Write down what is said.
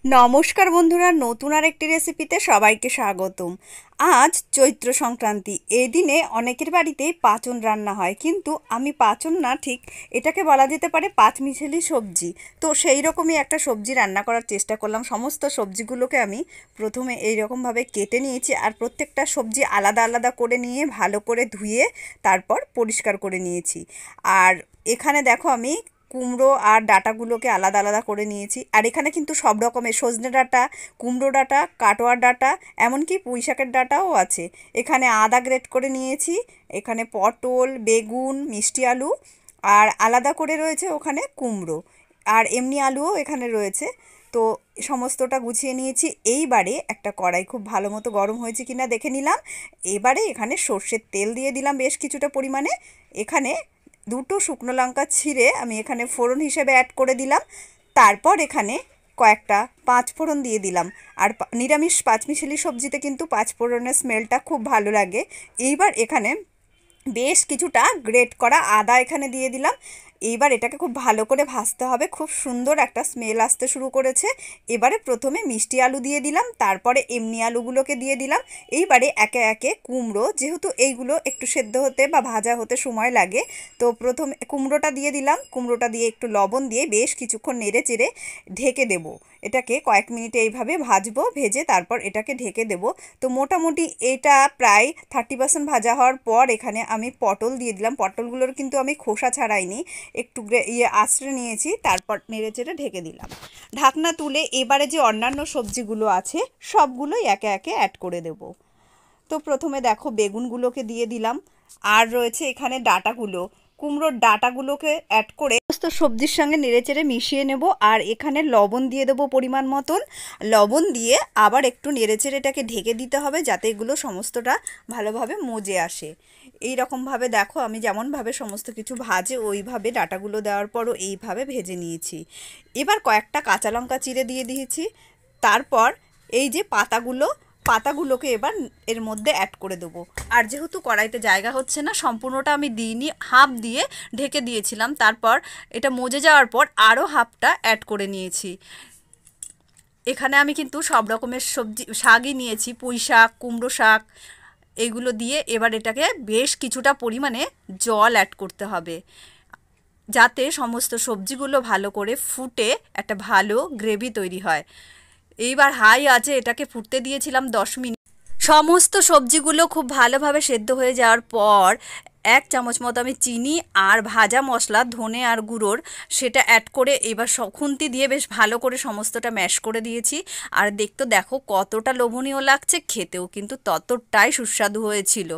নমস্কার বন্ধুরা, নতুন আরেকটি রেসিপিতে সবাইকে স্বাগতম। আজ চৈত্র সংক্রান্তি। এই দিনে অনেকের বাড়িতেই পাঁচন রান্না হয়, কিন্তু আমি পাঁচন না, ঠিক এটাকে বলা যেতে পারে পাঁচমিশালি সবজি। তো সেই রকমই একটা সবজি রান্না করার চেষ্টা করলাম। সমস্ত সবজিগুলোকে আমি প্রথমে এই রকমভাবে কেটে নিয়েছি, আর প্রত্যেকটা সবজি আলাদা আলাদা করে নিয়ে ভালো করে ধুয়ে তারপর পরিষ্কার করে নিয়েছি। আর এখানে দেখো, আমি কুমড়ো আর ডাঁটাগুলোকে আলাদা আলাদা করে নিয়েছি। আর এখানে কিন্তু সব রকমের সজনে ডাঁটা, কুমড়ো ডাঁটা, কাটোয়ার ডাঁটা, এমনকি পুঁই শাকের ডাঁটাও আছে। এখানে আদা গ্রেট করে নিয়েছি, এখানে পটল, বেগুন, মিষ্টি আলু, আর আলাদা করে রয়েছে ওখানে কুমড়ো, আর এমনি আলুও এখানে রয়েছে। তো সমস্তটা গুছিয়ে নিয়েছি। এইবারে একটা কড়াই খুব ভালো মতো গরম হয়েছে কিনা দেখে নিলাম। এবারে এখানে সর্ষের তেল দিয়ে দিলাম বেশ কিছুটা পরিমাণে। এখানে দুটো শুকনো লঙ্কা ছিঁড়ে আমি এখানে ফোড়ন হিসেবে অ্যাড করে দিলাম। তারপর এখানে কয়েকটা পাঁচ ফোড়ন দিয়ে দিলাম। আর নিরামিষ পাঁচমিশালি সবজিতে কিন্তু পাঁচ ফোড়নের স্মেলটা খুব ভালো লাগে। এইবার এখানে বেশ কিছুটা গ্রেট করা আদা এখানে দিয়ে দিলাম। এইবার এটাকে খুব ভালো করে ভাজতে হবে। খুব সুন্দর একটা স্মেল আসতে শুরু করেছে। এবারে প্রথমে মিষ্টি আলু দিয়ে দিলাম, তারপরে এমনি আলুগুলোকে দিয়ে দিলাম। এইবারে একে একে কুমড়ো, যেহেতু এইগুলো একটু সেদ্ধ হতে বা ভাজা হতে সময় লাগে, তো প্রথমে কুমড়োটা দিয়ে দিলাম। কুমড়োটা দিয়ে একটু লবণ দিয়ে বেশ কিছুক্ষণ নেড়ে চেড়ে ঢেকে দেব। এটাকে কয়েক মিনিট এইভাবে ভাজবো, ভেজে তারপর এটাকে ঢেকে দেব। তো মোটামুটি এটা প্রায় 30% ভাজা হওয়ার পর এখানে আমি পটল দিয়ে দিলাম। পটলগুলোর কিন্তু আমি খোসা ছাড়াইনি, একটু আঁচড়ে নিয়েছি। তারপর নেড়ে চেড়ে ঢেকে দিলাম। ঢাকনা তুলে এবারে যে অন্যান্য সবজিগুলো আছে সবগুলোই একে একে অ্যাড করে দেব। তো প্রথমে দেখো বেগুনগুলোকে দিয়ে দিলাম, আর রয়েছে এখানে ডাঁটাগুলো। কুমড়োর ডাঁটাগুলোকে অ্যাড করে সমস্ত সবজির সঙ্গে নেড়েচেড়ে মিশিয়ে নেব। আর এখানে লবণ দিয়ে দেবো পরিমাণ মতন। লবণ দিয়ে আবার একটু নেড়েচেড়ে এটাকে ঢেকে দিতে হবে, যাতে এগুলো সমস্তটা ভালোভাবে মজে আসে। এই রকমভাবে দেখো, আমি যেমনভাবে সমস্ত কিছু ভাজে ওইভাবে ডাঁটাগুলো দেওয়ার পরও এইভাবে ভেজে নিয়েছি। এবার কয়েকটা কাঁচা লঙ্কা চিড়ে দিয়ে দিয়েছি। তারপর এই যে পাতাগুলোকে এবার এর মধ্যে অ্যাড করে দেবো। আর যেহেতু কড়াইতে জায়গা হচ্ছে না, সম্পূর্ণটা আমি দিইনি, হাফ দিয়ে ঢেকে দিয়েছিলাম। তারপর এটা মজে যাওয়ার পর আরও হাফটা অ্যাড করে নিয়েছি। এখানে আমি কিন্তু সব রকমের সবজি শাকই নিয়েছি, পুঁই শাক, কুমড়ো শাক, এইগুলো দিয়ে এবার এটাকে বেশ কিছুটা পরিমাণে জল অ্যাড করতে হবে, যাতে সমস্ত সবজিগুলো ভালো করে ফুটে একটা ভালো গ্রেভি তৈরি হয়। এইবার হাই আছে এটাকে ফুটতে দিয়েছিলাম 10 মিনিট। সমস্ত সবজিগুলো খুব ভালোভাবে সেদ্ধ হয়ে যাওয়ার পর 1 চামচ মতো আমি চিনি আর ভাজা মশলা ধনে আর গুঁড়োর সেটা অ্যাড করে এবার খুন্তি দিয়ে বেশ ভালো করে সমস্তটা ম্যাশ করে দিয়েছি। আর দেখতে দেখো কতটা লোভনীয় লাগছে, খেতেও কিন্তু ততটাই সুস্বাদু হয়েছিল।